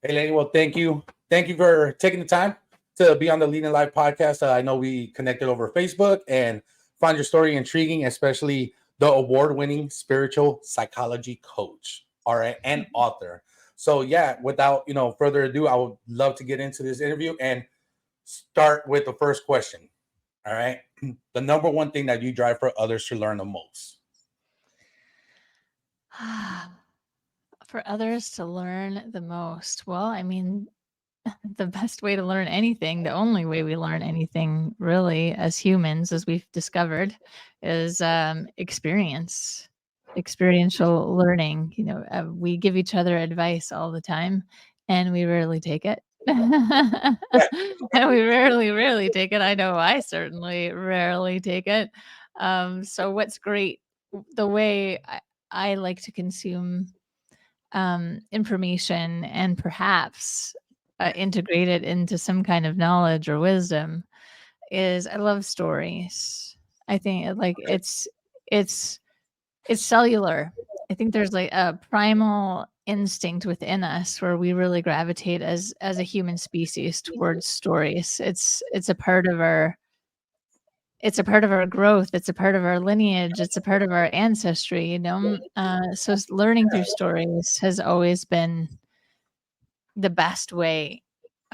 Hey, Lainne, well, thank you. Thank you for taking the time to be on the Lainne Love podcast. I know we connected over Facebook and found your story intriguing, especially the award-winning spiritual psychology coach, all right, and author. So, yeah, without further ado, I would love to get into this interview and start with the first question. All right, the number one thing that you drive for others to learn the most. For others to learn the most. Well, I mean, the best way to learn anything, the only way we learn anything really as humans, as we've discovered, is experience, experiential learning. We give each other advice all the time and we rarely take it. And Yeah, we rarely take it. I know I certainly rarely take it. So, what's great, the way I like to consume information and perhaps integrate it into some kind of knowledge or wisdom is I love stories. I think it's it's cellular. I think there's like a primal instinct within us where we really gravitate as a human species towards stories. It's a part of our it's a part of our growth. It's a part of our lineage. It's a part of our ancestry. Learning through stories has always been the best way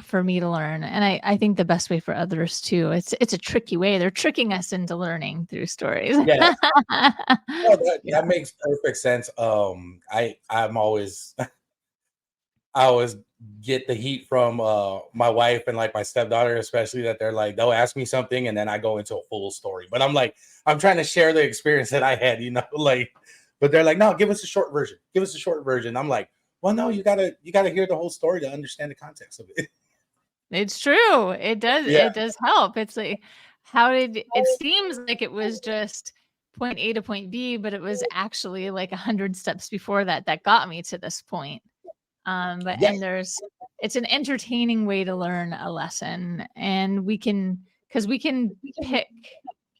for me to learn, and I think the best way for others too. It's a tricky way. They're tricking us into learning through stories. yeah. No, that Yeah. makes perfect sense. I'm always I always get the heat from my wife and like my stepdaughter, especially that they're like they'll ask me something and then I go into a full story. But I'm like, I'm trying to share the experience that I had, like, but they're like, no, give us a short version. Give us a short version. I'm like, well, no, you gotta hear the whole story to understand the context of it. It's true. It does Yeah, it does help. It's like, how did it seems like it was just point A to point B, but it was actually like 100 steps before that that got me to this point. But yeah, and there's it's an entertaining way to learn a lesson, and we can pick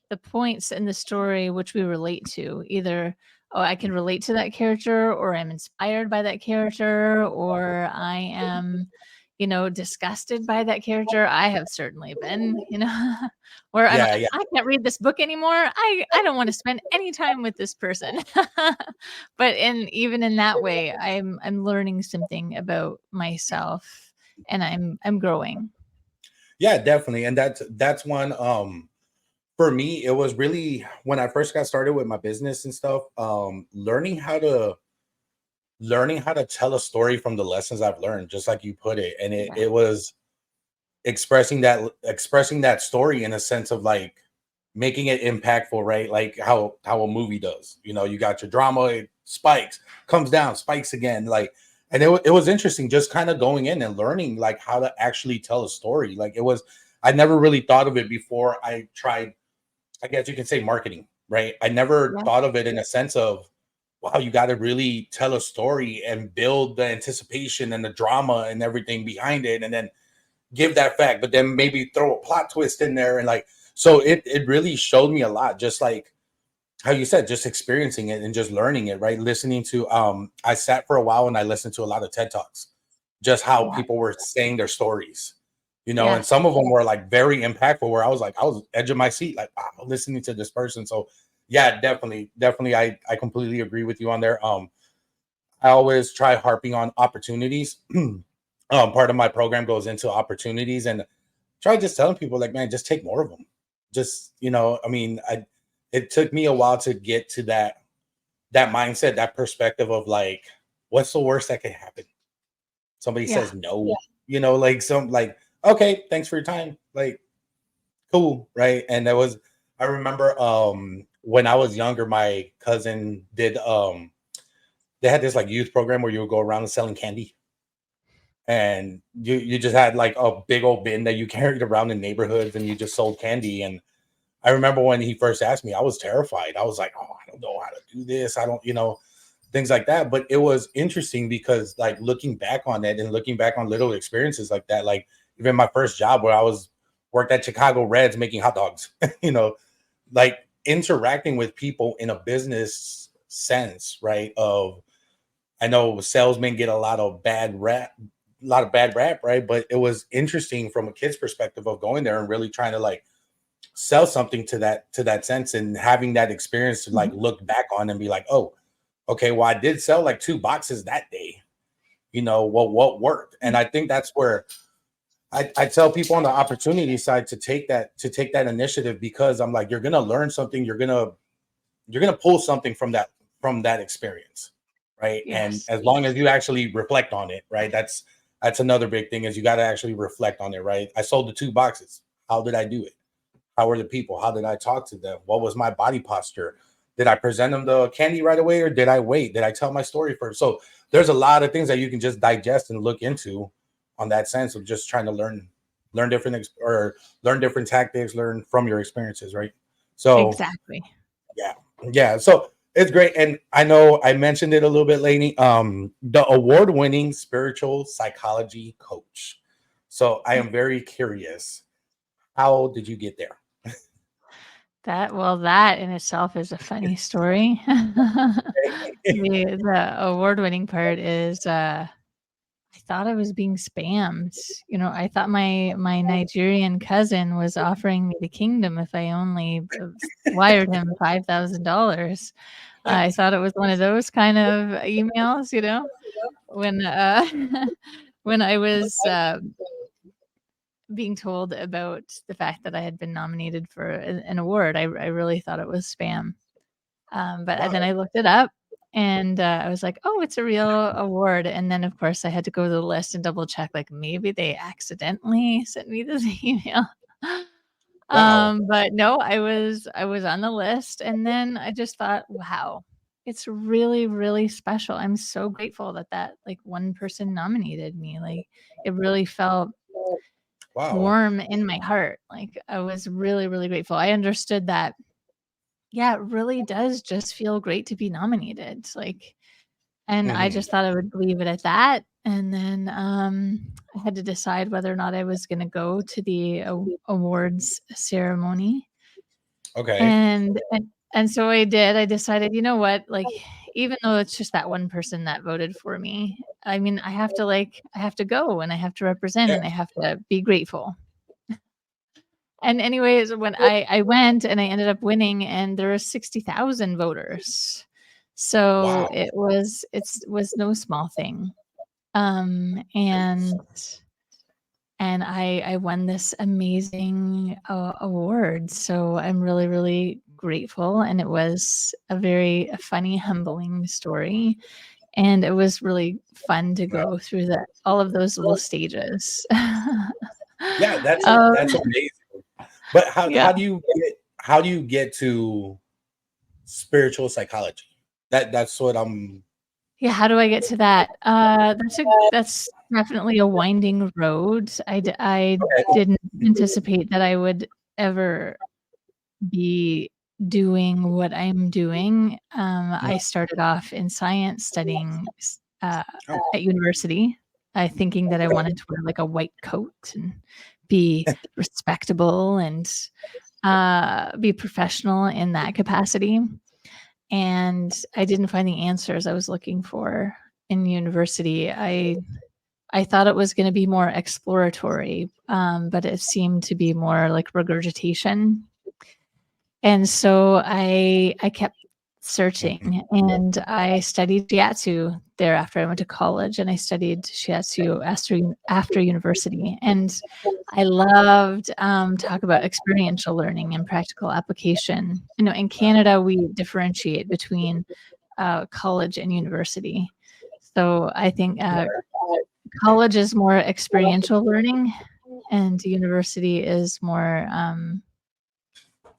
the points in the story which we relate to. Either, oh, I can relate to that character, or I'm inspired by that character, or I am, disgusted by that character. I have certainly been, where I'm yeah, like, yeah. I can't read this book anymore. I don't want to spend any time with this person. But even in that way, I'm learning something about myself, and I'm growing. Yeah, definitely. And that's one for me, it was really when I first got started with my business and stuff, learning how to tell a story from the lessons I've learned, just like you put it. And it, Yeah. it was expressing that story in a sense of like making it impactful, right? Like how a movie does. You got your drama, it spikes, comes down, spikes again, like. And it was interesting just kind of going in and learning like how to actually tell a story. Like I never really thought of it before I tried, I guess you can say, marketing, right? I never Yeah. thought of it in a sense of, wow, you got to really tell a story and build the anticipation and the drama and everything behind it, and then give that fact, but then maybe throw a plot twist in there, and like, so it really showed me a lot, just like how you said, just experiencing it and just learning it, right? Listening to, I sat for a while and I listened to a lot of TED Talks, just how Yeah. people were saying their stories, Yeah. and some of them were like very impactful, where I was edge of my seat, like, wow, listening to this person. So yeah, definitely, I completely agree with you on there. I always try harping on opportunities. Part of my program goes into opportunities, and try just telling people like, man, just take more of them. Just, I mean, it took me a while to get to that mindset, that perspective of like, what's the worst that could happen? Somebody Yeah. says no. Yeah. Like some like, okay, thanks for your time. Like, cool, right? And I remember when I was younger, my cousin did they had this like youth program where you would go around and selling candy. And you just had like a big old bin that you carried around in neighborhoods, and you just sold candy. And I remember when he first asked me, I was terrified. I was like, oh, I don't know how to do this. I don't, things like that. But it was interesting because like looking back on it and looking back on little experiences like that, like even my first job where I was worked at Chicago Reds making hot dogs, you know, like interacting with people in a business sense, right? Of, I know salesmen get a lot of bad rap, lot of bad rap, right? But it was interesting from a kid's perspective of going there and really trying to like sell something to that sense and having that experience to like Mhm. look back on and be like, oh, okay, well, I did sell like 2 boxes that day. You know, what worked. And I think that's where I tell people on the opportunity side to take that initiative because I'm like, you're gonna learn something, you're gonna pull something from that experience, right? And Yes. as long as you actually reflect on it, right? That's another big thing is you got to actually reflect on it, right? I sold the 2 boxes. How did I do it? How were the people? How did I talk to them? What was my body posture? Did I present them the candy right away or did I wait? Did I tell my story first? So there's a lot of things that you can just digest and look into on that sense of just trying to learn different or learn different tactics, learn from your experiences, right? So Exactly. yeah, yeah. So it's great, and I know I mentioned it a little bit, Lainey. The award-winning spiritual psychology coach. So I am very curious. How did you get there? That in itself is a funny story. The award-winning part is, I thought I was being spammed. You know, I thought my Nigerian cousin was offering me the kingdom if I only, wired him $5,000. I thought it was one of those kind of emails, you know, when, when I was, being told about the fact that I had been nominated for an award, I really thought it was spam. But then Wow. I looked it up and, I was like, "Oh, it's a real award." And then, of course, I had to go to the list and double check, like, maybe they accidentally sent me this email. Wow. But no, I was on the list, and then I just thought, "Wow, it's really, really special." I'm so grateful that like, one person nominated me, like, it really felt Wow. warm in my heart, like, I was really, really grateful. I understood that yeah, it really does just feel great to be nominated, like and I Hmm. just thought I would leave it at that, and then, I had to decide whether or not I was gonna go to the awards ceremony, Okay. and so I did. I decided, "You know what?" Like, even though it's just that one person that voted for me, I mean, I have to go, and I have to represent, Yeah. and I have to be grateful. And anyways, when I went and I ended up winning and there were 60,000 voters. So Wow. was no small thing. Um, and and I won this amazing, award. So I'm really, really grateful, and it was a funny, humbling story, and it was really fun to Wow. go through all of those little stages. Yeah, Um, that's amazing. But yeah. how do you get to spiritual psychology? That's what I'm. Yeah, how do I get to that? That's definitely a winding road. I Okay. didn't anticipate that I would ever be doing what I'm doing. I started off in science studying Oh, at university, thinking that I wanted to wear like a white coat and be respectable and be professional in that capacity. And I didn't find the answers I was looking for in university. I thought it was gonna be more exploratory, but it seemed to be more like regurgitation. And so I kept mhm. searching, and I studied shiatsu there after I went to college, and I studied shiatsu after university, and I loved, talk about experiential learning and practical application. You know, in Canada, we differentiate between, college and university. So I think, college is more experiential learning, and university is more,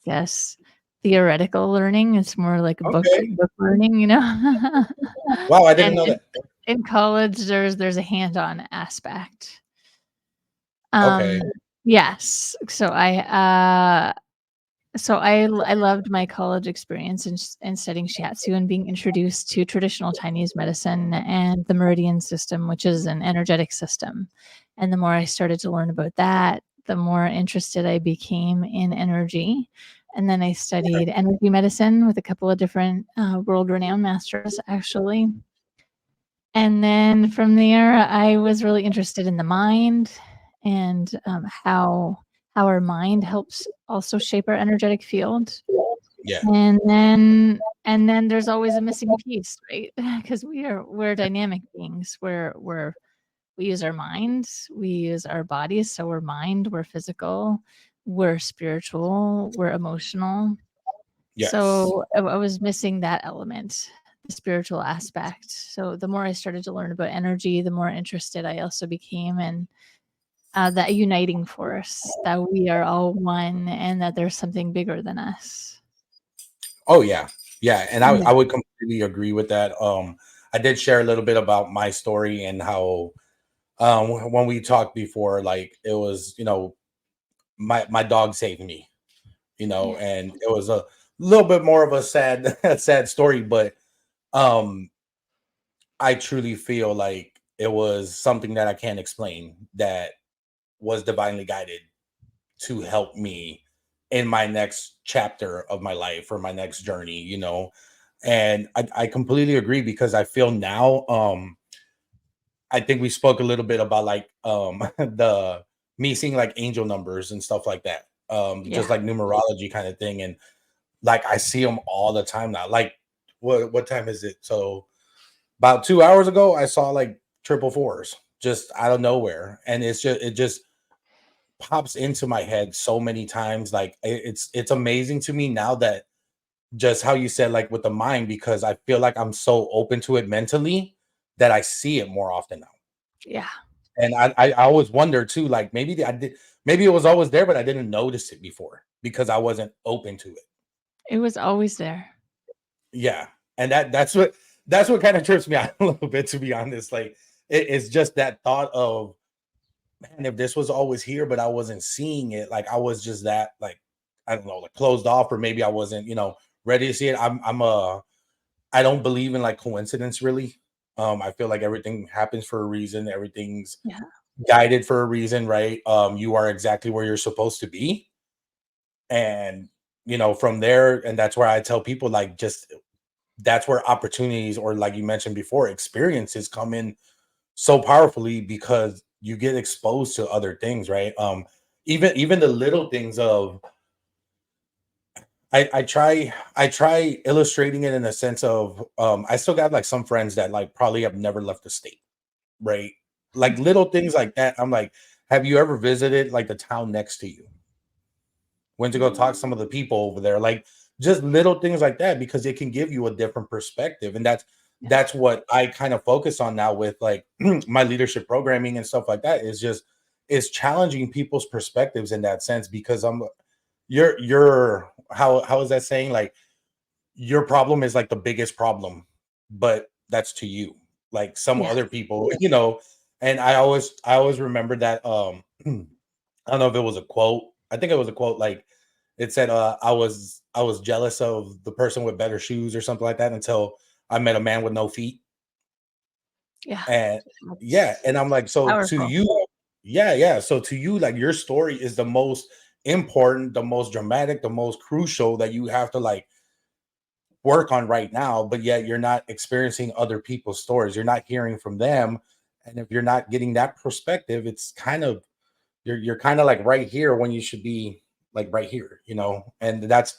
guess, theoretical learning. It's more like Okay. book learning, you know? Wow, I didn't And know that. in college, there's a hands-on aspect. Um, Okay. yes. So I loved my college experience in studying shiatsu and being introduced to traditional Chinese medicine and the meridian system, which is an energetic system. And the more I started to learn about that, the more interested I became in energy. And then I studied energy medicine with a couple of different world renowned masters, actually. And then from there, I was really interested in the mind and how our mind helps also shape our energetic field. Yeah. And then there's always a missing piece, right? Because we're dynamic beings. We use our minds, we use our bodies. So we're mind, we're physical, we're spiritual, we're emotional. Yes. So I was missing that element, the spiritual aspect. So the more I started to learn about energy, the more interested I also became in that uniting force, that we are all one and that there's something bigger than us. Oh yeah. Yeah. And I Yeah. would completely agree with that. I did share a little bit about my story and how when we talked before, like it was, my dog saved me, Yeah. and it was a little bit more of a sad sad story, but um I truly feel like it was something that I can't explain that was divinely guided to help me in my next chapter of my life or my next journey. And I completely agree because I feel now, I think we spoke a little bit about like the me seeing like angel numbers and stuff like that. Yeah. Just like numerology kind of thing. And like I see them all the time now. Like what time is it? So about 2 hours ago, I saw like triple fours just out of nowhere. And it just pops into my head so many times. Like it's amazing to me now that just how you said, like with the mind, because I feel like I'm so open to it mentally that I see it more often now. Yeah. And I always wonder too, like maybe it was always there, but I didn't notice it before because I wasn't open to it. It was always there. Yeah. And that's what kind of trips me out a little bit, to be honest. Like it's just that thought of, man, if this was always here, but I wasn't seeing it, like I was just that, like, I don't know, like closed off, or maybe I wasn't, ready to see it. I don't believe in like coincidence really. I feel like everything happens for a reason, everything's Yeah. guided for a reason, right? You are exactly where you're supposed to be. And from there, and that's where I tell people, like, just that's where opportunities, or like you mentioned before, experiences come in so powerfully because you get exposed to other things, right? Even the little things of, I try illustrating it in a sense of, I still got like some friends that like probably have never left the state, right? Like little things like that. I'm like, have you ever visited like the town next to you? Went to go talk to some of the people over there, like just little things like that, because it can give you a different perspective. And that's Yeah. that's what I kind of focus on now with like my leadership programming and stuff like that, is just is challenging people's perspectives in that sense, because you're how is that saying, like your problem is like the biggest problem, but that's to you, like some Yeah. other people, and I always remember that, I don't know if it was a quote. I think it was a quote. Like it said, I was jealous of the person with better shoes or something like that until I met a man with no feet. Yeah. And yeah, That's and I'm like, so to powerful. you, yeah, yeah. So to you, like your story is the most important, the most dramatic, the most crucial that you have to like work on right now, but yet you're not experiencing other people's stories. You're not hearing from them. And if you're not getting that perspective, it's kind of you're kind of like right here when you should be like right here. And that's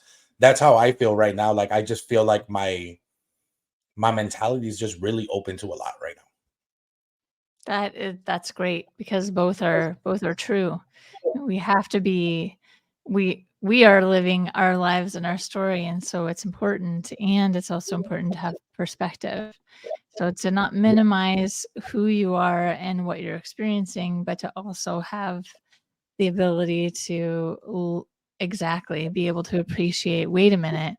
how I feel right now. Like I just feel like my mentality is just really open to a lot right now. That's great because both are true. We have to be we are living our lives and our story, and so it's important, and it's also important to have perspective. So to not minimize who you are and what you're experiencing, but to also have the ability to exactly be able to appreciate, wait a minute,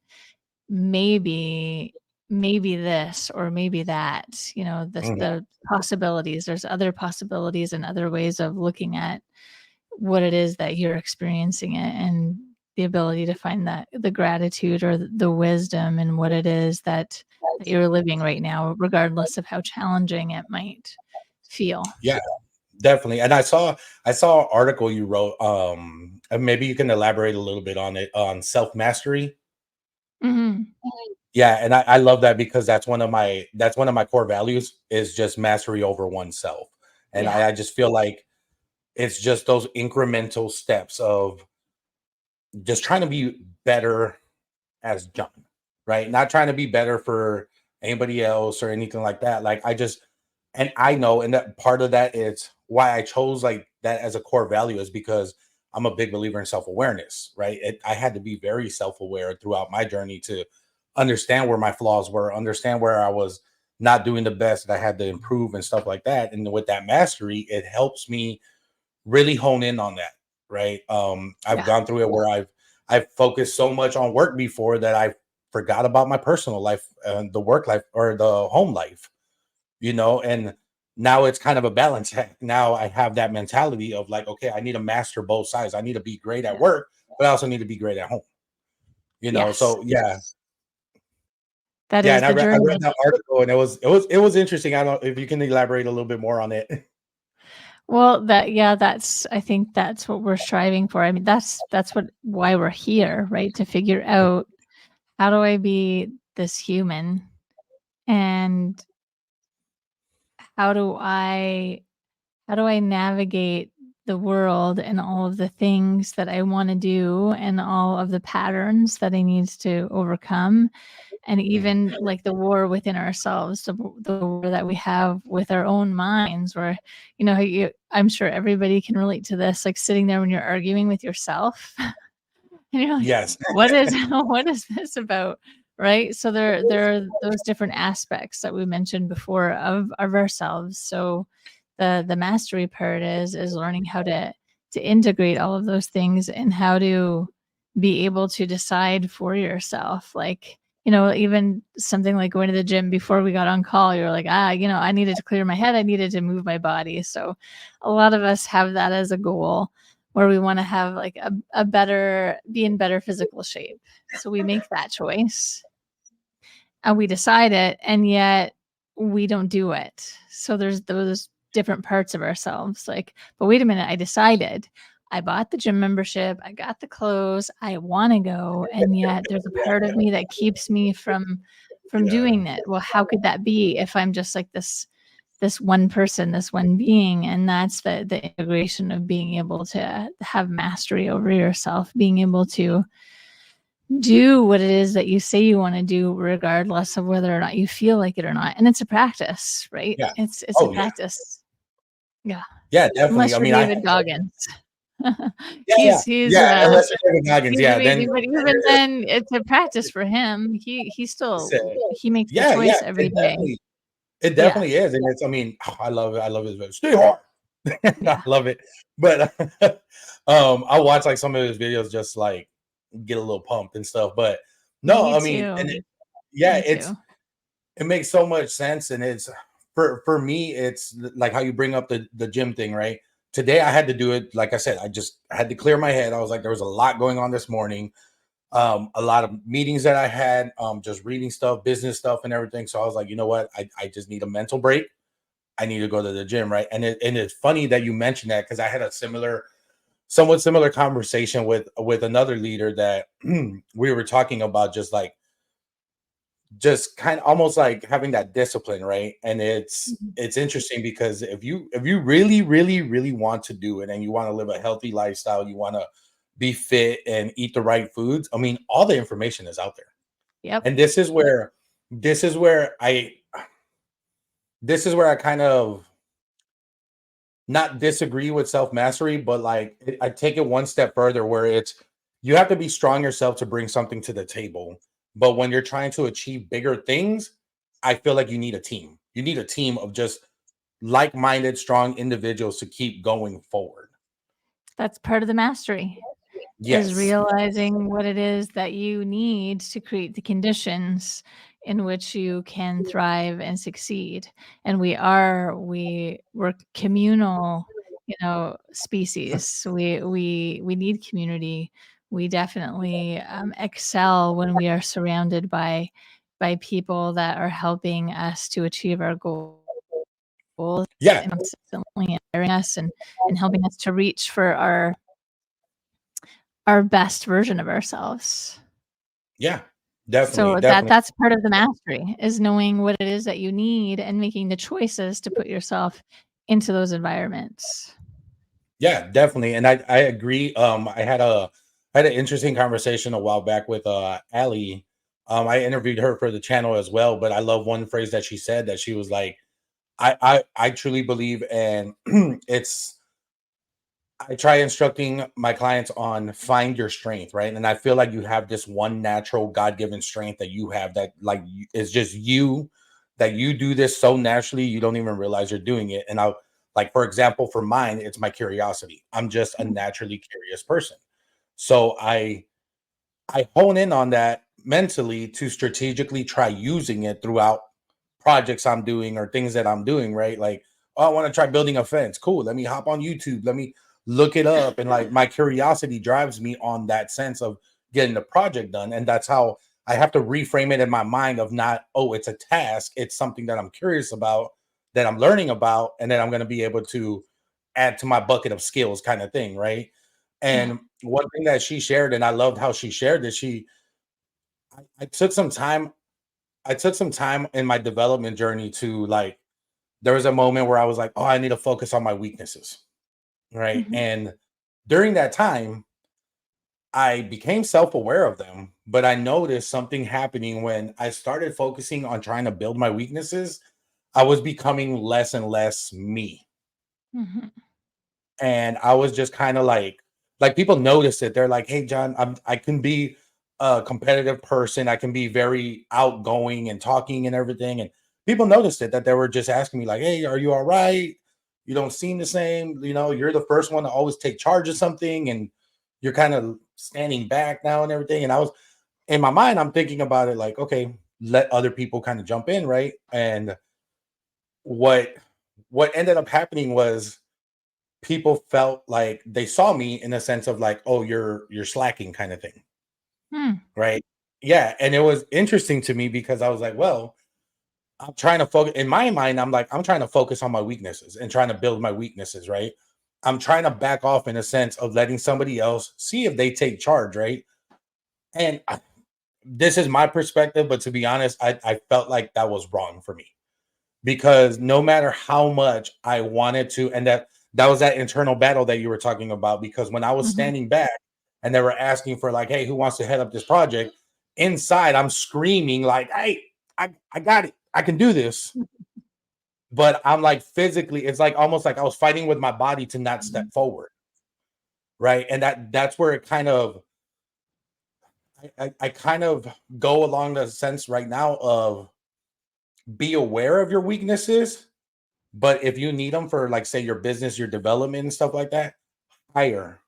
maybe maybe this or maybe that, Mhm. the possibilities, there's other possibilities and other ways of looking at what it is that you're experiencing it, and the ability to find that the gratitude or the wisdom in what it is that you're living right now, regardless of how challenging it might feel. Yeah, definitely. And I saw an article you wrote, and maybe you can elaborate a little bit on it, on self mastery. Mhm. Yeah, and I love that because that's one of my core values is just mastery over oneself. And Yeah. I just feel like it's just those incremental steps of just trying to be better as John, right? Not trying to be better for anybody else or anything like that. Like I just, and I know, and that part of that is why I chose like that as a core value is because I'm a big believer in self awareness, right? I had to be very self aware throughout my journey to understand where my flaws were, understand where I was not doing the best that I had to improve and stuff like that. And with that mastery, it helps me really hone in on that, right? I've Yeah. gone through it where I've focused so much on work before that I forgot about my personal life and the work life or the home life, and now it's kind of a balance act. Now I have that mentality of like, okay, I need to master both sides. I need to be great at Yeah. work, but I also need to be great at home, Yes. so yeah. That Yeah, is and the I read journey. that article and it was interesting. I don't if you can elaborate a little bit more on it. Well, that's I think that's what we're striving for. I mean, that's what why we're here, right? To figure out how do I be this human and how do I how do I navigate the world and all of the things that I want to do and all of the patterns that I need to overcome and Mm. even like the war within ourselves, the war that we have with our own minds where I'm sure everybody can relate to this, like sitting there when you're arguing with yourself and you're like, Yes. what is what is this about? Right. So there are those different aspects that we mentioned before of ourselves. So the mastery part is learning how to integrate all of those things and how to be able to decide for yourself. Like, even something like going to the gym before we got on call, you're like, I needed to clear my head. I needed to move my body. So a lot of us have that as a goal where we want to have like a better be in better physical shape. So we make that choice and we decide it, and yet we don't do it. So there's those different parts of ourselves like, but wait a minute, I decided. I bought the gym membership, I got the clothes, I want to go, and yet there's a part of me that keeps me from Yeah. doing it. Well, how could that be if I'm just like this one person, this one being? And that's the integration of being able to have mastery over yourself, being able to do what it is that you say you want to do, regardless of whether or not you feel like it or not. And it's a practice, right? Yeah. It's a Oh yeah. practice. Yeah. Yeah, definitely. Unless I you're mean, I had David Goggins. yeah, yeah, He's yeah. Unless you're David Goggins, he's yeah, then amazing, but even then it's a practice for him. He it's, uh, still he makes the yeah, yeah. choice every day. It Yeah. definitely is, and it's. I mean, I love it. I love his videos. Stay hard. I Yeah. love it. But I watch like some of his videos just like get a little pumped and stuff. But no, Me I mean, too. and yeah, Me too. it makes so much sense, and it's for me, it's like how you bring up the gym thing, right? Today I had to do it. Like I said, I had to clear my head. I was like, there was a lot going on this morning, a lot of meetings that I had, just reading stuff, business stuff, and everything. So I was like, you know what? I just need a mental break. I need to go to the gym, right? And it's funny that you mentioned that because I had a somewhat similar conversation with another leader that we were talking about just kind of almost like having that discipline, right? And Mhm. it's interesting because if you really really want to do it and you want to live a healthy lifestyle, you want to be fit and eat the right foods. I mean, all the information is out there. Yep. And this is where I this is where I kind of not disagree with self mastery, but like I take it one step further where it's you have to be strong yourself to bring something to the table. But when you're trying to achieve bigger things, I feel like you need a team. You need a team of just like minded, strong individuals to keep going forward. That's part of the mastery. Is Yes. realizing what it is that you need to create the conditions in which you can thrive and succeed. And we're communal, species. We need community. We definitely excel when we are surrounded by people that are helping us to achieve our goals Yeah. and constantly inspiring us and helping us to reach for our best version of ourselves. Yeah. Definitely, So definitely. that's part of the mastery, is knowing what it is that you need and making the choices to put yourself into those environments. Yeah, definitely. And I agree. I had an interesting conversation a while back with Allie. I interviewed her for the channel as well, but I love one phrase that she said, that she was like, I truly believe, and it's I try instructing my clients on find your strength, right? And I feel like you have this one natural God-given strength that you have, that like is just you, that you do this so naturally you don't even realize you're doing it. And I, like, for example, for mine, it's my curiosity. I'm just a Mhm, naturally curious person. So I hone in on that mentally to strategically try using it throughout projects I'm doing or things that I'm doing, right? Like, oh, I want to try building a fence. Cool. Let me hop on YouTube. Let me look it up. And like my curiosity drives me on that sense of getting the project done. And that's how I have to reframe it in my mind of not, oh, it's a task. It's something that I'm curious about, that I'm learning about, and then I'm going to be able to add to my bucket of skills kind of thing, right? yeah. And one thing that she shared, and I loved how she shared this, I took some time. I took some time in my development journey to like, there was a moment where I was like, oh, I need to focus on my weaknesses. Right. Mhm, And during that time, I became self aware of them, but I noticed something happening when I started focusing on trying to build my weaknesses. I was becoming less and less me. mhm, And I was just kind of like people notice it. They're like, "Hey, John, I can be a competitive person. I can be very outgoing and talking and everything." And people noticed it, that they were just asking me like, "Hey, are you all right? You don't seem the same. You know, you're the first one to always take charge of something, and you're kind of standing back now and everything." And I was in my mind, I'm thinking about it like, okay, let other people kind of jump in, right? And what what ended up happening was people felt like they saw me in a sense of like, oh, you're slacking kind of thing, hmm, right? Yeah, and it was interesting to me because I was like, well, I'm trying to focus in my mind. I'm like, I'm trying to focus on my weaknesses and trying to build my weaknesses, right? I'm trying to back off in a sense of letting somebody else see if they take charge, right? And this is my perspective, but to be honest, I felt like that was wrong for me, because no matter how much I wanted to, and that was that internal battle that you were talking about. Because when I was mhm. standing back and they were asking for like, hey, who wants to head up this project? Inside, I'm screaming like, hey, I got it. I can do this. But I'm like physically, it's like almost like I was fighting with my body to not Mhm. step forward. Right. And that's where it kind of I kind of go along the sense right now of be aware of your weaknesses. But if you need them for, like, say, your business, your development and stuff like that, hire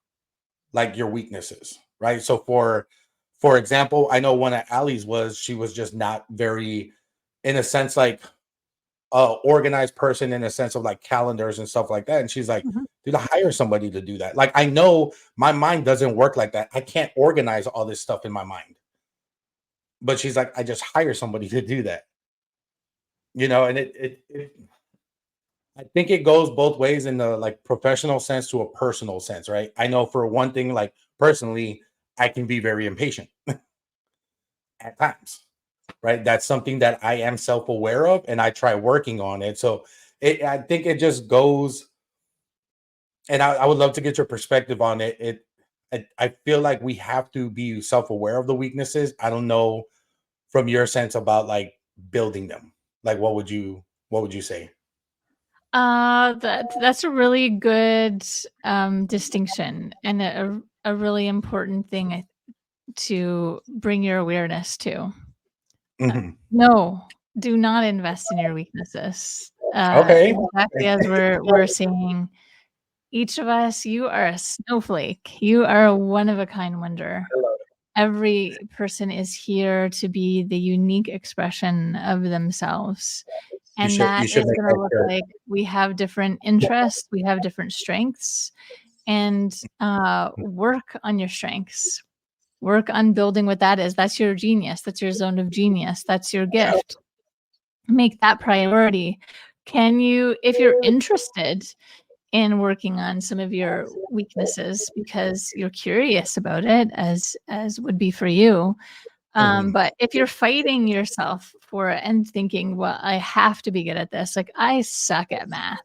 like your weaknesses, right? So for example, I know one of Allie's was she was just not very, in a sense, like organized person in a sense of like calendars and stuff like that. And she's like, Mhm. dude, hire somebody to do that. Like, I know my mind doesn't work like that. I can't organize all this stuff in my mind. But she's like, I just hire somebody to do that. And it I think it goes both ways in the like professional sense to a personal sense, right? I know for one thing, like personally, I can be very impatient at times, right? That's something that I am self-aware of and I try working on it. So I think it just goes, and I would love to get your perspective on it. I feel like we have to be self-aware of the weaknesses. I don't know from your sense about like building them. Like what would you say? That's a really good distinction, and a really important thing to bring your awareness to. Uh, Mhm. no, do not invest in your weaknesses. Okay. Exactly as we're saying, each of us, you are a snowflake. You are a one of a kind wonder. Every person is here to be the unique expression of themselves. And You that should is make gonna that look shirt. like we have different interests, we have different strengths, and, work on your strengths. Work on building what that is. That's your genius, that's your zone of genius, that's your gift. Make that priority. Can you, if you're interested in working on some of your weaknesses because you're curious about it, as would be for you, Mhm. But if you're fighting yourself for it and thinking, well, I have to be good at this, like I suck at math.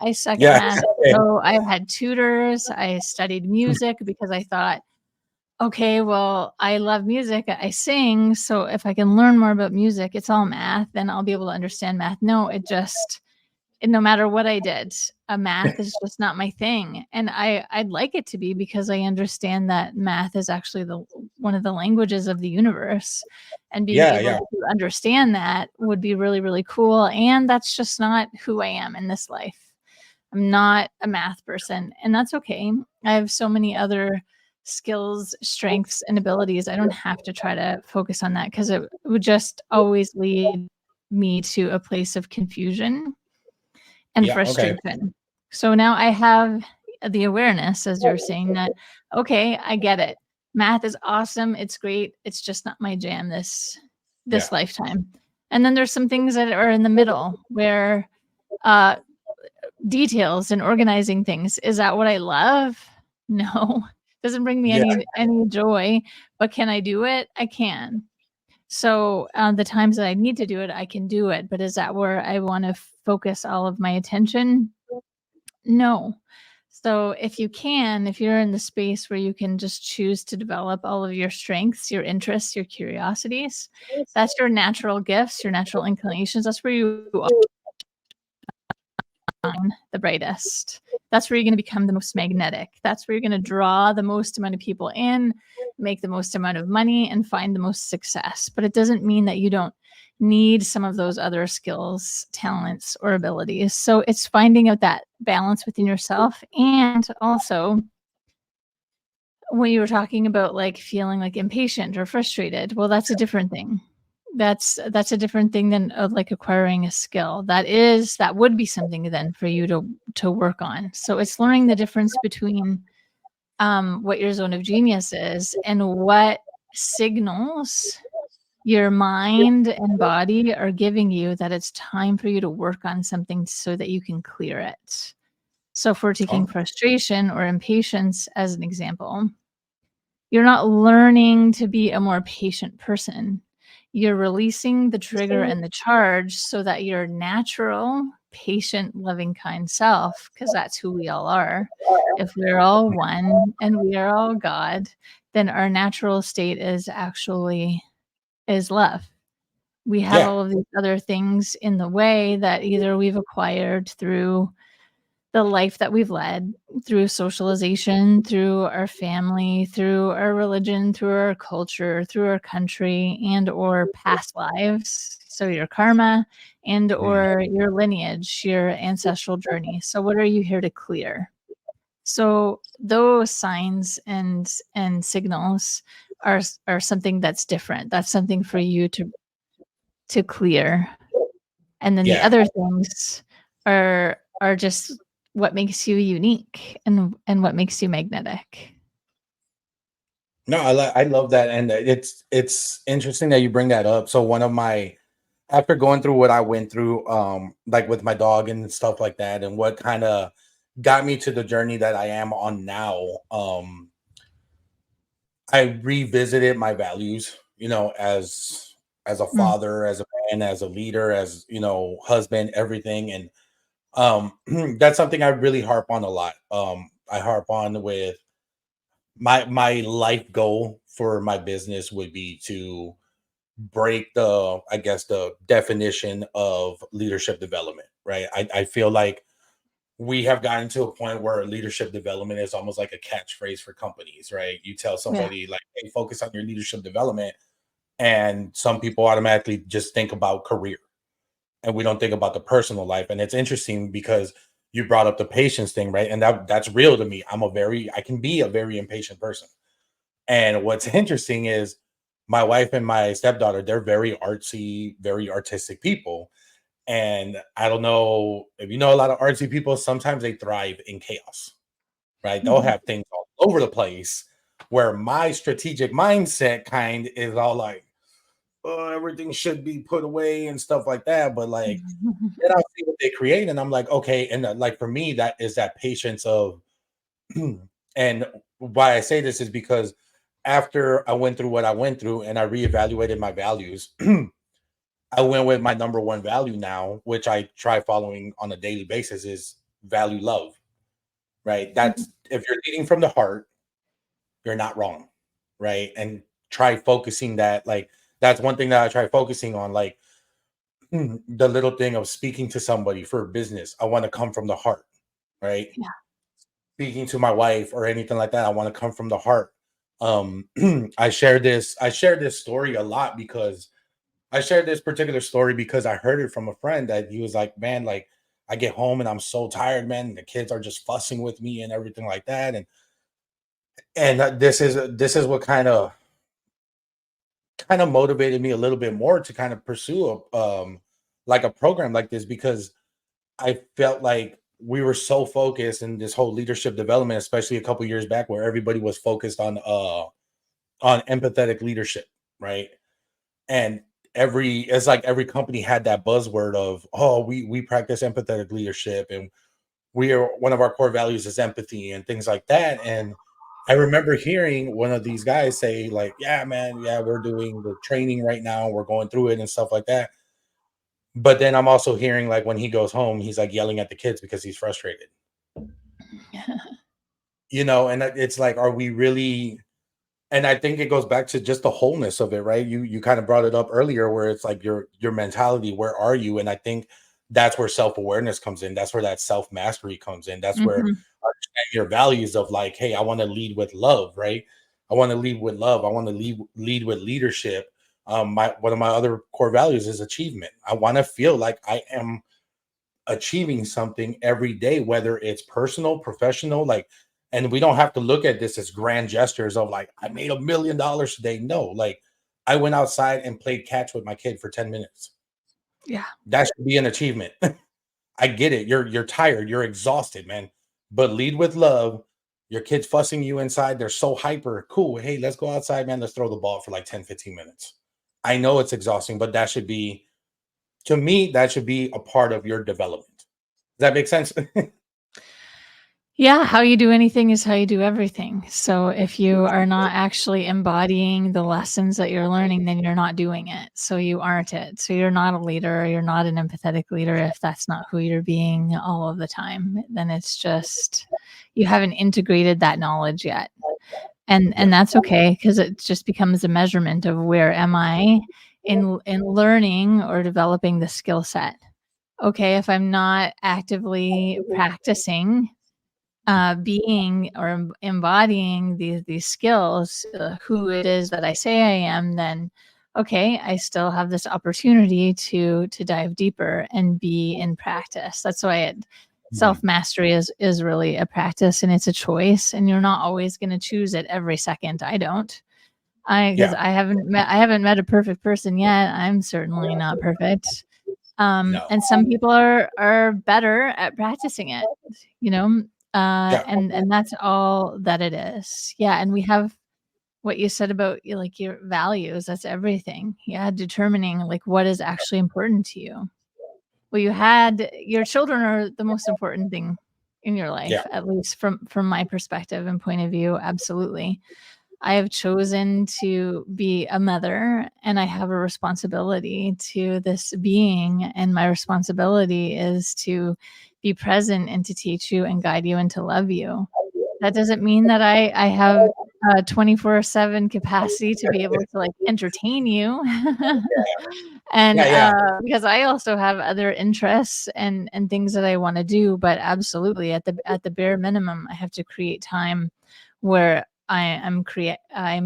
I suck at Yeah. math. So I had tutors. I studied music because I thought, okay, well, I love music. I sing. So if I can learn more about music, it's all math, then I'll be able to understand math. No, no matter what I did, math is just not my thing. And I'd like it to be because I understand that math is actually the one of the languages of the universe. And being Yeah, able yeah, to understand that would be really, really cool. And that's just not who I am in this life. I'm not a math person, and that's okay. I have so many other skills, strengths, and abilities. I don't have to try to focus on that because it would just always lead me to a place of confusion and yeah. Okay. frustration. So now I have the awareness, as you're saying, that, okay, I get it. Math is awesome. It's great. It's just not my jam this Yeah. lifetime. And then there's some things that are in the middle where uh, details and organizing things. Is that what I love? No. Doesn't bring me Yeah. any joy, but can I do it? I can. So, the times that I need to do it, I can do it, but is that where I wanna focus all of my attention? No. So, if you're in the space where you can just choose to develop all of your strengths, your interests, your curiosities, that's your natural gifts, your natural inclinations, that's where you shine the brightest. That's where you're gonna become the most magnetic. That's where you're gonna draw the most amount of people in, make the most amount of money, and find the most success. But it doesn't mean that you don't need some of those other skills, talents, or abilities. So it's finding out that balance within yourself. And also, when you were talking about like feeling like impatient or frustrated, well, that's a different thing. That's a different thing than like acquiring a skill. That would be something then for you to work on. So it's learning the difference between what your zone of genius is and what signals your mind and body are giving you that it's time for you to work on something so that you can clear it. So if we're taking Okay. frustration or impatience as an example, you're not learning to be a more patient person. You're releasing the trigger and the charge so that your natural, patient, loving, kind self, because that's who we all are. If we're all one and we are all God, then our natural state is love. We have Yeah. all of these other things in the way that either we've acquired through the life that we've led, through socialization, through our family, through our religion, through our culture, through our country, and or past lives. So your karma and Mhm. or your lineage, your ancestral journey. So what are you here to clear? So those signs and signals are something that's different. That's something for you to clear. And then the Yeah. other things are just what makes you unique and what makes you magnetic. No, I love that, and it's interesting that you bring that up. So one of my after going through what I went through, like with my dog and stuff like that, and what kind of got me to the journey that I am on now, I revisited my values, as a Mm, father, as a man, as a leader, as husband, everything, and that's something I really harp on a lot. I harp on with my life goal for my business would be to break the I guess the definition of leadership development, right? I feel like we have gotten to a point where leadership development is almost like a catchphrase for companies, right? You tell yeah. somebody like, hey, focus on your leadership development, and some people automatically just think about career, and we don't think about the personal life. And it's interesting because you brought up the patience thing, right? And that's real to me. I can be a very impatient person. And what's interesting is my wife and my stepdaughter, they're very artsy, very artistic people. And I don't know if you know a lot of artsy people, sometimes they thrive in chaos, right? They'll Mhm. have things all over the place where my strategic mindset kind is all like, oh, everything should be put away and stuff like that. But like, then I'll see what they create, and I'm like, okay. And like for me, that is that patience of, and why I say this is because after I went through what I went through and I reevaluated my values, I went with my number one value now, which I try following on a daily basis, is value love, right? Mhm. That's, if you're leading from the heart, you're not wrong, right? And try focusing that, like, that's one thing that I try focusing on, like, the little thing of speaking to somebody for business. I want to come from the heart, right? Yeah. Speaking to my wife or anything like that, I want to come from the heart. Um, I shared this story a lot because I shared this particular story because I heard it from a friend that he was like, man, like I get home and I'm so tired, man. The kids are just fussing with me and everything like that. And this is what kind of motivated me a little bit more to kind of pursue like a program like this, because I felt like we were so focused in this whole leadership development, especially a couple years back, where everybody was focused on empathetic leadership, right? And every it's like every company had that buzzword of, oh, we practice empathetic leadership, and we are, one of our core values is empathy and things like that. And I remember hearing one of these guys say, like, yeah, man, yeah, we're doing the training right now, we're going through it and stuff like that. But then I'm also hearing, like, when he goes home, he's like yelling at the kids because he's frustrated, and it's like, are we really? And I think it goes back to just the wholeness of it, right? You kind of brought it up earlier, where it's like your mentality, where are you? And I think that's where self-awareness comes in. That's where that self-mastery comes in. That's where Mhm. understanding your values of, like, hey, I want to lead with love, right? I want to lead with love. I want to lead with leadership. My One of my other core values is achievement. I want to feel like I am achieving something every day, whether it's personal, professional, like, and we don't have to look at this as grand gestures of like, I made $1 million today. No, like, I went outside and played catch with my kid for 10 minutes. Yeah. That should be an achievement. I get it. You're tired, you're exhausted, man. But lead with love. Your kids fussing you inside, they're so hyper. Cool. Hey, let's go outside, man. Let's throw the ball for like 10, 15 minutes. I know it's exhausting, but that should be, to me, that should be a part of your development. Does that make sense? Yeah, how you do anything is how you do everything. So if you are not actually embodying the lessons that you're learning, then you're not doing it. So you aren't it. So you're not a leader, you're not an empathetic leader if that's not who you're being all of the time. Then it's just you haven't integrated that knowledge yet. And Yeah. that's okay because it just becomes a measurement of where am I in learning or developing the skill set. Okay, if I'm not actively practicing being or embodying these skills, who it is that I say I am, then okay, I still have this opportunity to dive deeper and be in practice. That's why Mhm. self mastery is really a practice and it's a choice, and you're not always going to choose it every second. I don't. I because Yeah. I haven't met a perfect person yet. I'm certainly not perfect. No. And some people are better at practicing it, you know, Yeah. and that's all that it is. Yeah, and we have what you said about like your values. That's everything. Yeah, determining like what is actually important to you. Well, you had your children are the most important thing in your Yeah. life, at least from my perspective and point of view. Absolutely. I have chosen to be a mother and I have a responsibility to this being. And my responsibility is to be present and to teach you and guide you and to love you. That doesn't mean that I have a 24/7 capacity to be able to like entertain you. And Yeah. Yeah. because I also have other interests and things that I want to do, but absolutely at the bare minimum, I have to create time where I'm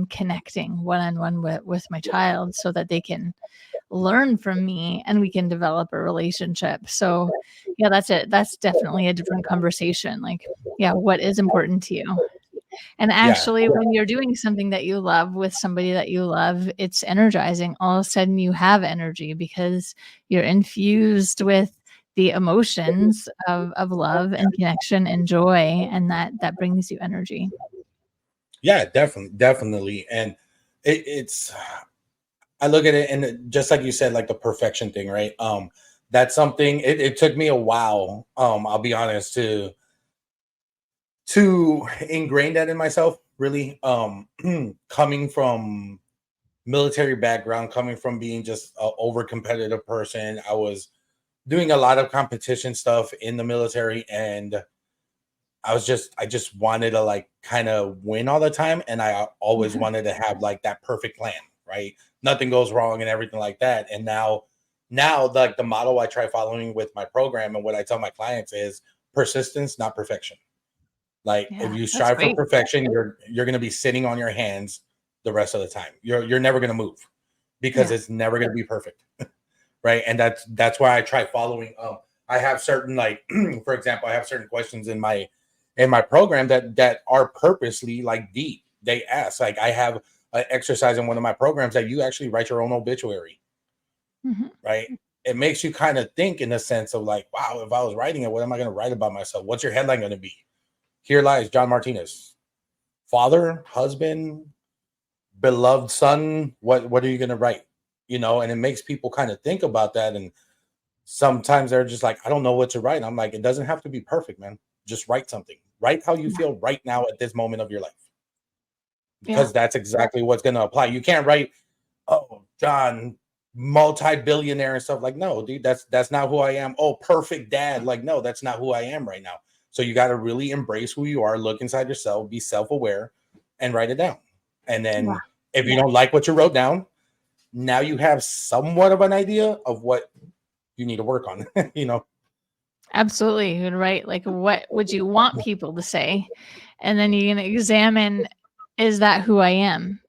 connecting one on one with my child so that they can learn from me and we can develop a relationship. So yeah, that's it. That's definitely a different conversation. Like, yeah, what is important to you? And Yeah. actually, when you're doing something that you love with somebody that you love, it's energizing. All of a sudden, you have energy because you're infused with the emotions of love and connection and joy, and that brings you energy. Yeah. Definitely. Definitely. And it's, I look at it, and just like you said, like the perfection thing, right? That's something, it took me a while, I'll be honest, to ingrain that in myself. really. Coming from military background, coming from being just an over competitive person, I was doing a lot of competition stuff in the military, and I just wanted to like kind of win all the time, and I always Mhm. wanted to have like that perfect plan, right? Nothing goes wrong and everything like that. And now like the model I try following with my program and what I tell my clients is persistence, not perfection. Like if Yeah, you that's strive for great. perfection, you're going to be sitting on your hands the rest of the time. You're never going to move because Yeah. it's never going to be perfect, right? And that's why I try following. I have certain like, for example, I have certain questions in my program that are purposely like deep. They ask like I have an exercise in one of my programs that you actually write your own obituary, Mhm. right? It makes you kind of think in a sense of like, wow, if I was writing it, what am I going to write about myself? What's your headline going to be? Here lies John Martinez, father, husband, beloved son. What are you going to write? You know, and it makes people kind of think about that. And sometimes they're just like, I don't know what to write. And I'm like, it doesn't have to be perfect, man. Just write something. Write how you Yeah. feel right now at this moment of your life, Yeah. because that's exactly what's going to apply. You can't write, oh, John, multi-billionaire and stuff. Like, no, dude, that's not who I am. Oh, perfect dad. Like, no, that's not who I am right now. So you got to really embrace who you are, look inside yourself, be self-aware, and write it down. And Yeah. then if you don't like what you wrote down, now you have somewhat of an idea of what you need to work on. you know? Absolutely. You're right. Like, what would you want people to say? And then you're gonna examine, is that who I am?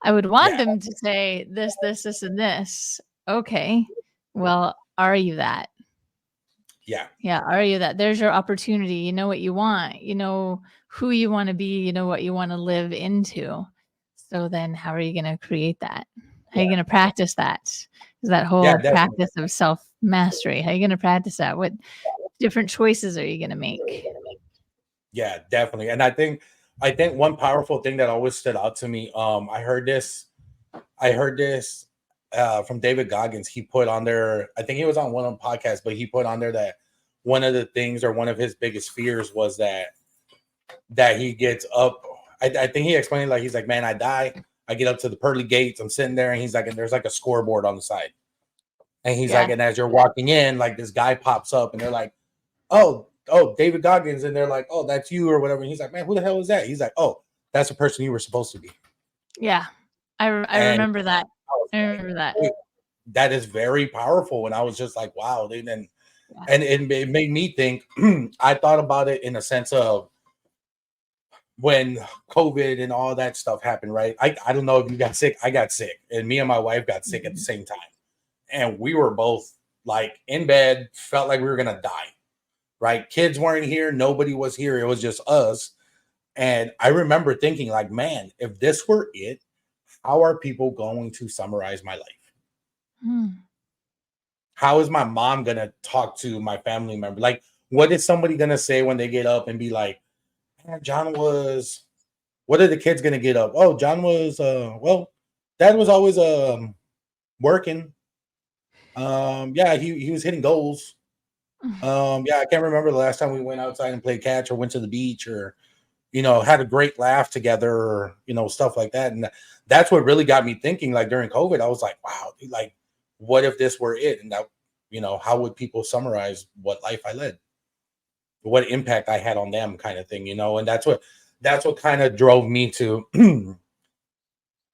I would want Yeah, them to say this, this, this, and this. Okay. Well, are you that? yeah, Yeah, are you that? There's your opportunity. You know what you want. You know who you want to be. You know what you want to live into. So then, how are you going to create that? How are you yeah, going to practice that? Is that yeah, whole definitely. practice of self mastery? How are you going to practice that? What different choices are you going to make? Yeah, definitely. And I think one powerful thing that always stood out to me, I heard this from David Goggins. He put on there, I think he was on one of the podcasts, but he put on there that one of the things or one of his biggest fears was that he gets up. I think he explained like he's like, man, I die. I get up to the pearly gates. I'm sitting there, and he's like, and there's like a scoreboard on the side, and he's like, Yeah. and as you're walking in, like this guy pops up, and they're like, oh, David Goggins, and they're like, oh, that's you or whatever. And he's like, man, who the hell is that? He's like, oh, that's the person you were supposed to be. Yeah. I And remember that. I was I like, remember that. "Wait, that is very powerful. And I was just like, wow. Yeah. And it made me think. I thought about it in a sense of when COVID and all that stuff happened, right? I don't know if you got sick. I got sick, and me and my wife got sick at the Mhm. same time, and we were both like in bed, felt like we were gonna die. Right? Kids weren't here. Nobody was here. It was just us. And I remember thinking, like, man, if this were it, how are people going to summarize my life? Hmm. How is my mom gonna talk to my family member? Like, what is somebody gonna say when they get up and be like, "Man, John was," what are the kids gonna get up? Oh, John was well, dad was always working. Yeah, he was hitting goals. Yeah, I can't remember the last time we went outside and played catch or went to the beach or had a great laugh together or, stuff like that. And that's what really got me thinking. Like during COVID, I was like, wow, dude, like, what if this were it? And that, how would people summarize what life I led, what impact I had on them, kind of thing, And that's what kind of drove me to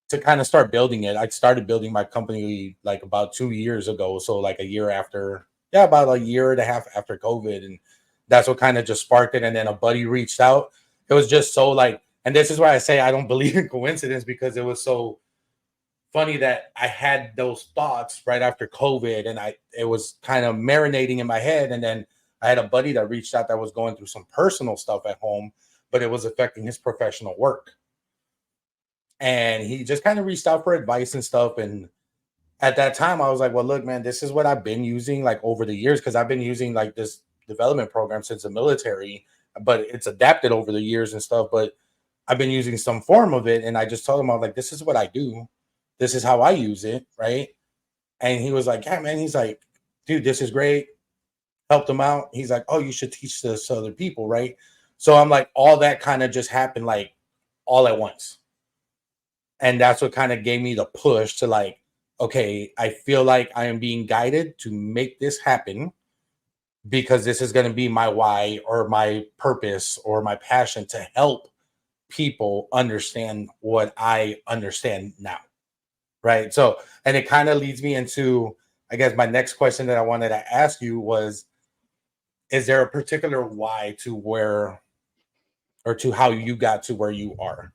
to kind of start building it. I started building my company like about 2 years ago. So like a year after, yeah, about a year and a half after COVID. And that's what kind of just sparked it. And then a buddy reached out. It was just so like, and this is why I say I don't believe in coincidence, because it was so funny that I had those thoughts right after COVID, and it was kind of marinating in my head. And then I had a buddy that reached out that was going through some personal stuff at home, but it was affecting his professional work. And he just kind of reached out for advice and stuff. And at that time, I was like, well, look, man, this is what I've been using like over the years, because I've been using like this development program since the military, but it's adapted over the years and stuff. But I've been using some form of it. And I just told him, I was like, this is what I do. This is how I use it. Right. And he was like, yeah, man. He's like, dude, this is great. Helped him out. He's like, oh, you should teach this to other people. Right. So I'm like, all that kind of just happened like all at once. And that's what kind of gave me the push to like, okay, I feel like I am being guided to make this happen because this is going to be my why or my purpose or my passion to help people understand what I understand now. Right. So, and it kind of leads me into, I guess, my next question that I wanted to ask you was, is there a particular why to where or to how you got to where you are?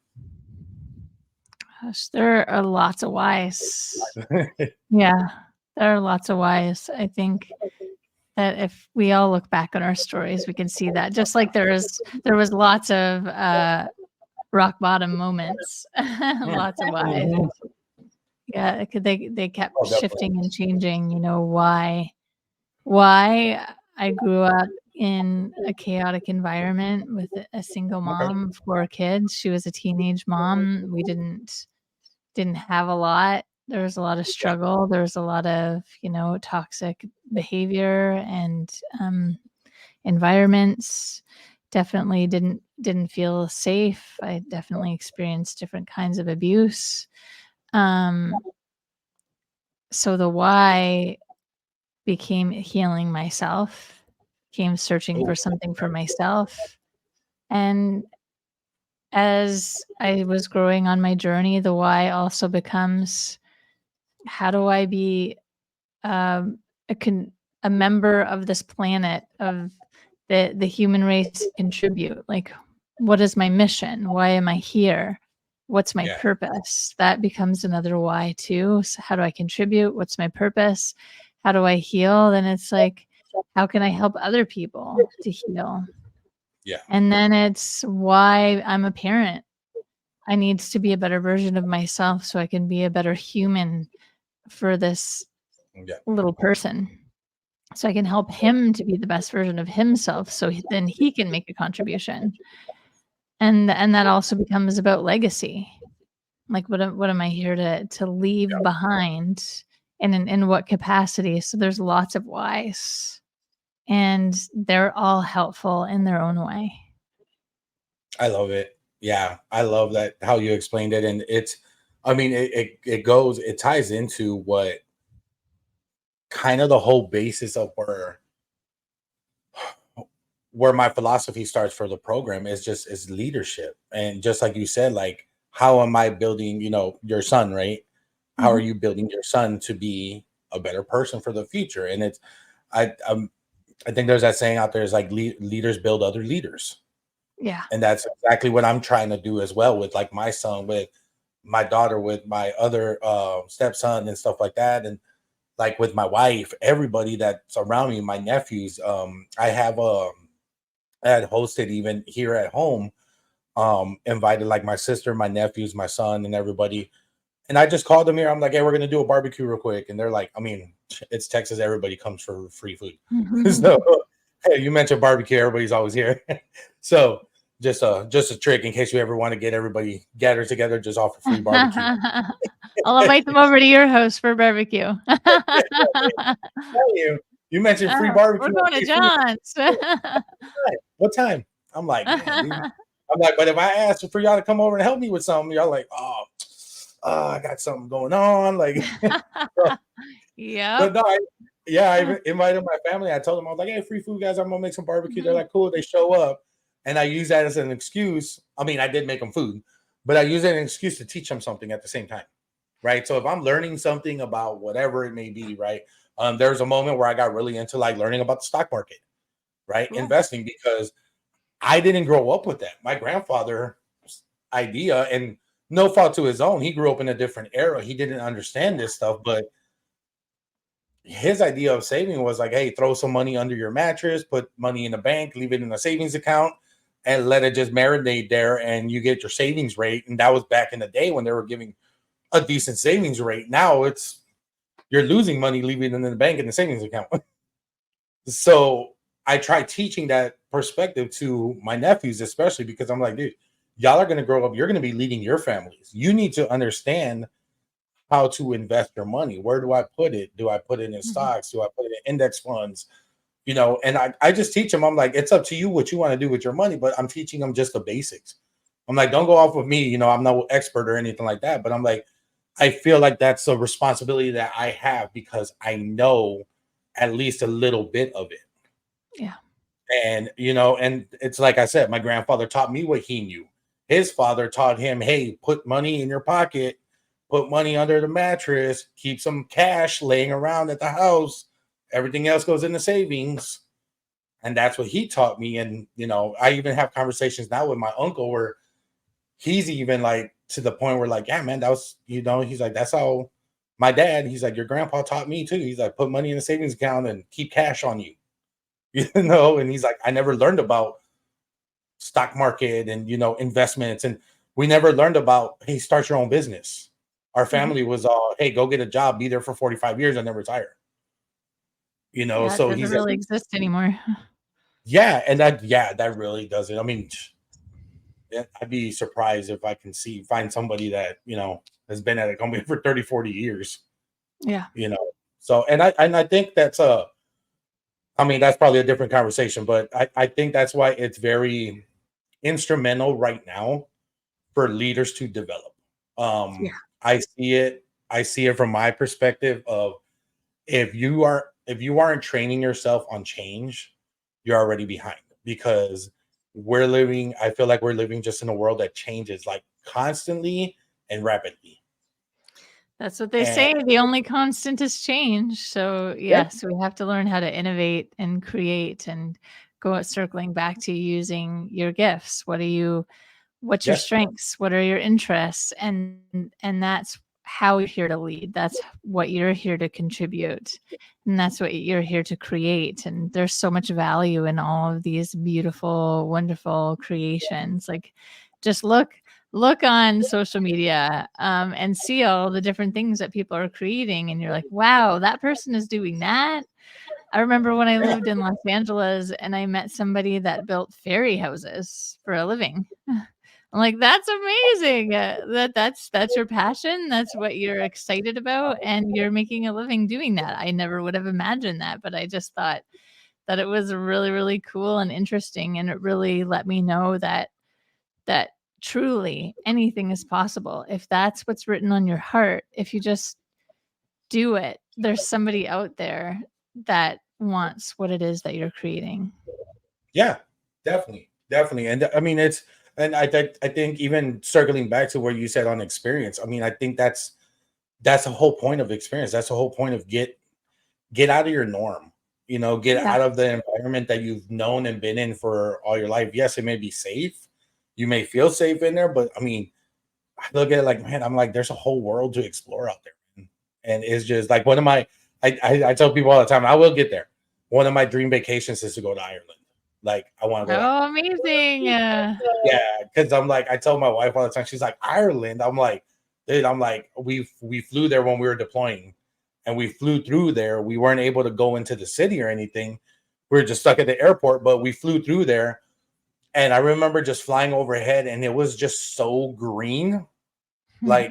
Gosh, there are lots of whys. Yeah, there are lots of whys. I think that if we all look back on our stories, we can see that just like there was lots of rock bottom moments, Mm, lots of whys. mhm. Yeah, they kept Oh, definitely. shifting and changing. Why I grew up in a chaotic environment with a single Okay. mom, 4 kids. She was a teenage mom. We didn't have a lot. There was a lot of struggle. There was a lot of, toxic behavior and environments. Definitely didn't feel safe. I definitely experienced different kinds of abuse. Um, so the why became healing myself, became searching Oh, for something for myself. And as I was growing on my journey, the why also becomes, how do I be um, a con- a member of this planet, of the human race, contribute? Like, what is my mission? Why am I here? What's my yeah. purpose? That becomes another why too. So how do I contribute? What's my purpose? How do I heal? Then it's like, how can I help other people to heal? Yeah. And then it's why I'm a parent. I needs to be a better version of myself so I can be a better human for this Yeah. little person, so I can help him to be the best version of himself so then he can make a contribution. And that also becomes about legacy. Like, what am I here to leave behind, and in what capacity? So there's lots of whys, and they're all helpful in their own way. I love it. Yeah. I love that how you explained it. And it's, I mean, it ties into what kind of the whole basis of where my philosophy starts for the program is just is leadership. And just like you said, like, how am I building, your son, right? How are Mhm. you building your son to be a better person for the future? And it's, I I think there's that saying out there is like leaders build other leaders. Yeah. And that's exactly what I'm trying to do as well with like my son, with my daughter, with my other stepson and stuff like that. And like with my wife, everybody that's around me, my nephews, I had hosted even here at home, invited like my sister, my nephews, my son, and everybody. And I just called them here. I'm like, hey, we're gonna do a barbecue real quick. And they're like, I mean, it's Texas, everybody comes for free food. So hey, you mentioned barbecue, everybody's always here. So just a trick in case you ever want to get everybody gathered together, just offer free barbecue. I'll invite them over to your house for barbecue. you you mentioned free We're barbecue and going to free food. John's. What time? I'm like, man, dude. I'm like, but if I asked for y'all to come over and help me with something, y'all like, I got something going on. Like, Yep. but no, I invited my family. I told them, I was like, hey, free food, guys. I'm gonna make some barbecue. They're Mhm. like, cool. They show up, and I use that as an excuse. I mean, I did make them food, but I use it as an excuse to teach them something at the same time, right? So if I'm learning something about whatever it may be, right? There was a moment where I got really into like learning about the stock market, right? Cool. Investing, because I didn't grow up with that. My grandfather idea, and no fault to his own, he grew up in a different era. He didn't understand this stuff, but his idea of saving was like, hey, throw some money under your mattress, put money in the bank, leave it in a savings account, and let it just marinate there, and you get your savings rate. And that was back in the day when they were giving a decent savings rate. Now it's you're losing money leaving it in the bank in the savings account. So I try teaching that perspective to my nephews, especially because I'm like, dude, y'all are going to grow up. You're going to be leading your families. You need to understand how to invest your money. Where do I put it? Do I put it in Mhm. stocks? Do I put it in index funds? And I just teach them, I'm like, it's up to you what you want to do with your money, but I'm teaching them just the basics. I'm like, don't go off with me. I'm no expert or anything like that. But I'm like, I feel like that's a responsibility that I have because I know at least a little bit of it. Yeah. And and it's like I said, my grandfather taught me what he knew. His father taught him, hey, put money in your pocket, put money under the mattress, keep some cash laying around at the house. Everything else goes into savings. And that's what he taught me. And I even have conversations now with my uncle where he's even like to the point where like, yeah, man, that was, he's like, that's how my dad, he's like, your grandpa taught me too. He's like, put money in a savings account and keep cash on you. And he's like, I never learned about stock market and investments, and we never learned about, hey, start your own business. Our Mhm. family was all, hey, go get a job, be there for 45 years and then retire. Yeah, it So doesn't he's like, really exist anymore. yeah, and that really doesn't. I mean, I'd be surprised if I can find somebody that has been at a company for 30, 40 years. Yeah. you know so and I think that's I mean, that's probably a different conversation, but I think that's why it's very instrumental right now for leaders to develop. Yeah. I see it from my perspective of, if you aren't training yourself on change, you're already behind, because I feel like we're living just in a world that changes like constantly and rapidly. That's what they And say. The only constant is change. So, yeah, yes, we have to learn how to innovate and create and go circling back to using your gifts. What's your yes, strengths? What are your interests? And that's how you're here to lead. That's what you're here to contribute. And that's what you're here to create. And there's so much value in all of these beautiful, wonderful creations. Like, just look on social media, and see all the different things that people are creating, and you're like, wow, that person is doing that. I remember when I yeah, lived in Los Angeles and I met somebody that built fairy houses for a living. I'm like, that's amazing. That's your passion. That's what you're excited about, and you're making a living doing that. I never would have imagined that, but I just thought that it was really, really cool and interesting, and it really let me know that truly anything is possible if that's what's written on your heart. If you just do it, there's somebody out there that wants what it is that you're creating. yeah, definitely, definitely. And I mean, I think even circling back to where you said on experience, I mean, I think that's the whole point of experience. That's the whole point of get out of your norm. Get Yeah. out of the environment that you've known and been in for all your life. Yes, it may be safe. You may feel safe in there, but I mean, I look at it like, man, I'm like, there's a whole world to explore out there, man. And it's just like one of my, I tell people all the time, I will get there. One of my dream vacations is to go to Ireland. Like, I want to go to Ireland. Oh, amazing. Yeah, because I'm like, I tell my wife all the time, she's like, Ireland. I'm like, dude, I'm like, we flew there when we were deploying, and we flew through there. We weren't able to go into the city or anything. We were just stuck at the airport, but we flew through there. And I remember just flying overhead, and it was just so green. Like,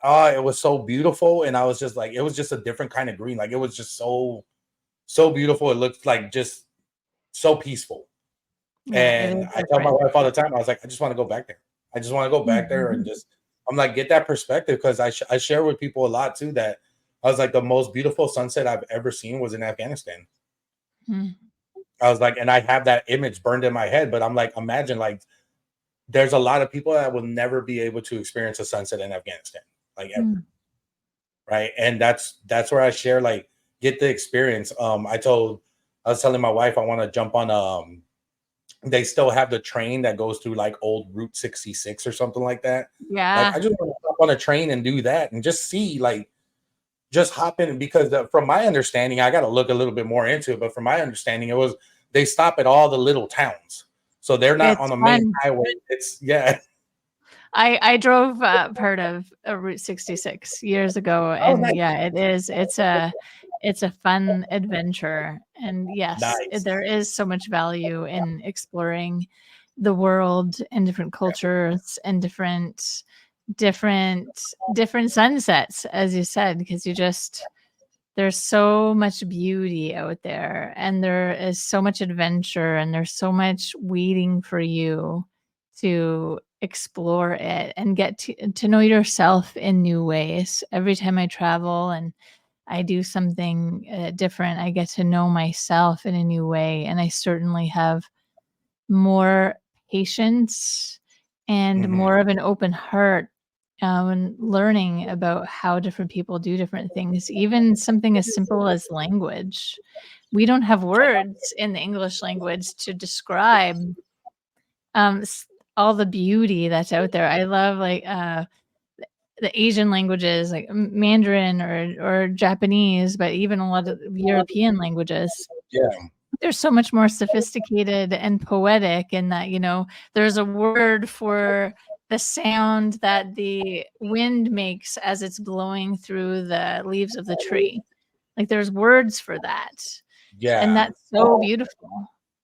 oh, it was so beautiful. And I was just like, it was just a different kind of green. Like, it was just so beautiful. It looked like just so peaceful. Yeah, it And is I tell my different. wife all the time, I was like, I just want to go back there. I just want to go back there and just, I'm like, get that perspective, because I share with people a lot too that I was like, the most beautiful sunset I've ever seen was in Afghanistan. I was like, and I have that image burned in my head, but I'm like, imagine, like, there's a lot of people that will never be able to experience a sunset in Afghanistan, like, ever. Right. And that's where I share, like, get the experience. I was telling my wife I want to jump on they still have the train that goes through like old Route 66 or something like that. Like, Yeah, I just want to hop on a train and do that and just see, like, just hop in, because from my understanding, I got to look a little bit more into it, but from my understanding, it was, they stop at all the little towns. So they're not on it's the main fun. highway. It's, yeah. I drove part of Route 66 years ago, Oh, and nice. yeah, it is. It's a fun adventure, and yes, Nice. there is so much value in exploring the world and different cultures and different sunsets, as you said, because there's so much beauty out there, and there is so much adventure, and there's so much waiting for you to explore it and get to know yourself in new ways. Every time I travel and I do something different, I get to know myself in a new way. And I certainly have more patience and Hmm. more of an open heart when learning about how different people do different things, even something as simple as language. We don't have words in the English language to describe all the beauty that's out there. I love like the Asian languages like Mandarin or Japanese, but even a lot of European languages. Yeah. They're so much more sophisticated and poetic in that, there's a word for the sound that the wind makes as it's blowing through the leaves of the tree. Like there's words for that. And Yeah. that's so beautiful.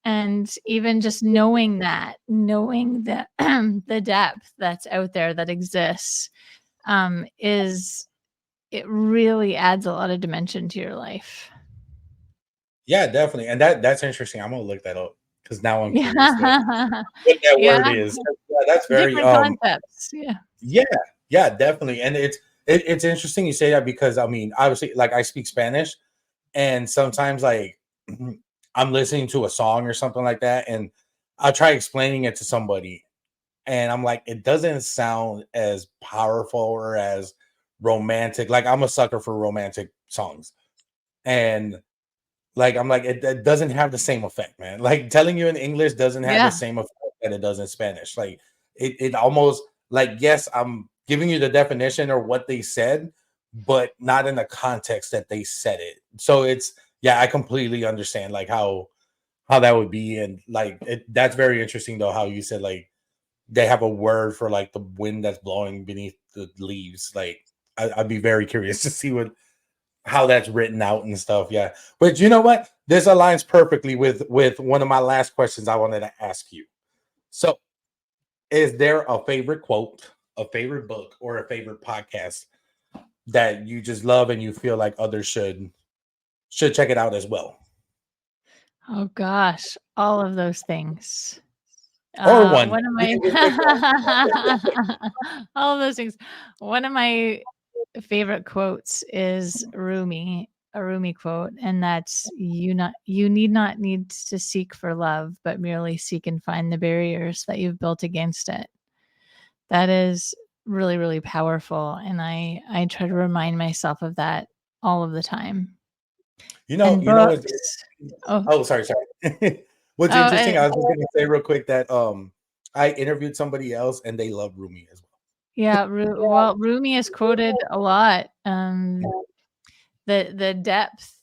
And even just knowing that, knowing the the depth that's out there that exists, is it really adds a lot of dimension to your life. Yeah, definitely. And that's interesting. I'm gonna look that up because now I'm curious Yeah. what that Yeah. word is. Yeah, that's very Different concepts. Yeah. yeah, yeah, definitely. And it's interesting you say that because I mean, obviously, like I speak Spanish, and sometimes like I'm listening to a song or something like that, and I'll try explaining it to somebody, and I'm like, it doesn't sound as powerful or as romantic. Like I'm a sucker for romantic songs, and like I'm like it doesn't have the same effect, man. Like telling you in English doesn't have the Yeah. same effect that it does in Spanish. Like it almost like yes, I'm giving you the definition or what they said, but not in the context that they said it. So it's yeah, I completely understand like how that would be, and like that's very interesting though how you said like they have a word for like the wind that's blowing beneath the leaves. Like I'd be very curious to see what how that's written out and stuff. Yeah. But you know what? This aligns perfectly with one of my last questions I wanted to ask you. So, is there a favorite quote, a favorite book, or a favorite podcast that you just love and you feel like others should check it out as well? Oh gosh, all of those things. Or one. One of You my can just pick one. all of those things. One of my favorite quotes is a Rumi quote, and that's you need to seek for love, but merely seek and find the barriers that you've built against it. That is really, really powerful, and I try to remind myself of that all of the time. And You know what's books. Oh, oh sorry. What's oh, interesting, I was just gonna say real quick that I interviewed somebody else and they love Rumi as yeah, Rumi is quoted a lot. The depth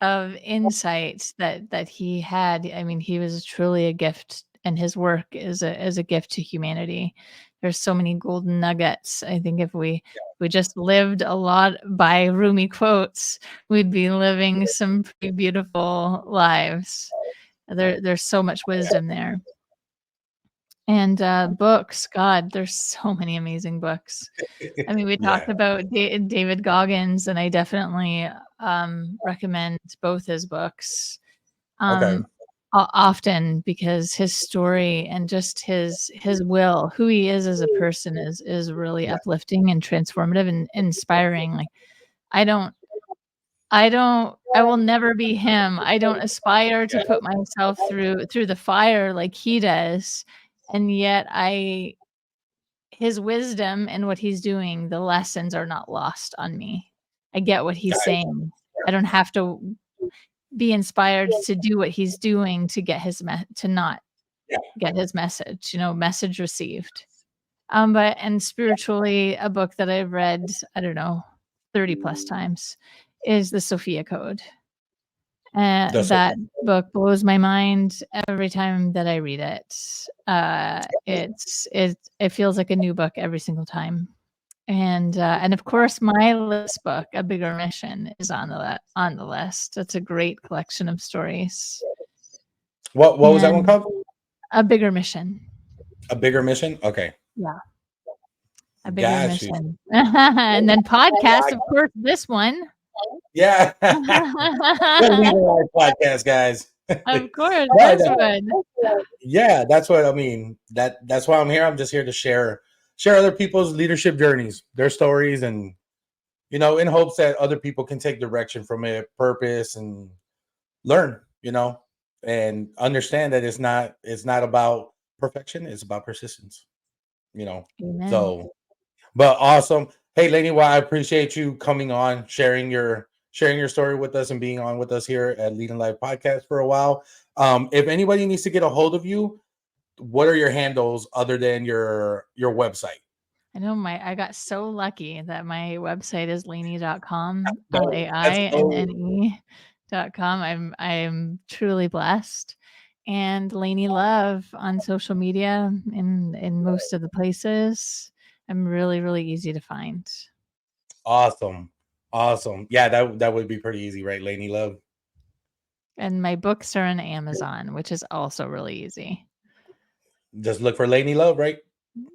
of insights that he had. I mean, he was truly a gift, and his work is a gift to humanity. There's so many golden nuggets. I think if we just lived a lot by Rumi quotes, we'd be living some pretty beautiful lives. There's so much wisdom there. And books, God, there's so many amazing books. well. I mean, we talked Yeah. about David Goggins, and I definitely recommend both his books Okay. um, often because his story and just his will, who he is as a person, is really Yeah. uplifting and transformative and inspiring. Like I don't, I will never be him. I don't aspire to put myself through the fire like he does, and yet I his wisdom and what he's doing, the lessons are not lost on me. I get what he's Guys. saying. I don't have to be inspired to do what he's doing to get to not Yeah. get his message, message received. But and spiritually, a book that I've read, I don't know, 30 plus times is the Sophia Code. That's so That book blows my mind every time that I read it. It feels like a new book every single time. And of course, my list book, A Bigger Mission, is on the list. It's a great collection of stories. what was that one And called? A Bigger Mission. A bigger mission? Okay. Yeah, A Bigger Got you. Mission. And then podcast, of course, this one. Yeah. Go legalize podcast, guys. Of course, No, this one. yeah, that's what I mean. That's why I'm here. I'm just here to share other people's leadership journeys, their stories, and in hopes that other people can take direction from it, purpose, and learn, and understand that it's not about perfection, it's about persistence, you know. Amen. So, but awesome. Hey, Lainey, well, I appreciate you coming on, sharing your story with us and being on with us here at Leading Life Podcast for a while. If anybody needs to get a hold of you, what are your handles other than your website? I know I got so lucky that my website is lainne.com, That's so lainne.com. I'm truly blessed. And Lainne Love on social media in most of the places. I'm really, really easy to find. awesome. Awesome. Yeah, that would be pretty easy, right, Lainey Love? And my books are on Amazon, which is also really easy. Just look for Lainey Love, right?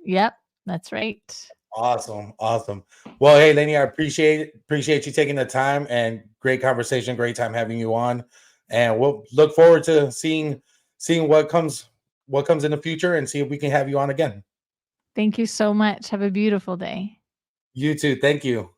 Yep, that's right. Awesome. Awesome. Well, hey, Lainey, I appreciate you taking the time and great conversation. Great time having you on. And we'll look forward to seeing what comes in the future and see if we can have you on again. Thank you so much. Have a beautiful day. You too. Thank you.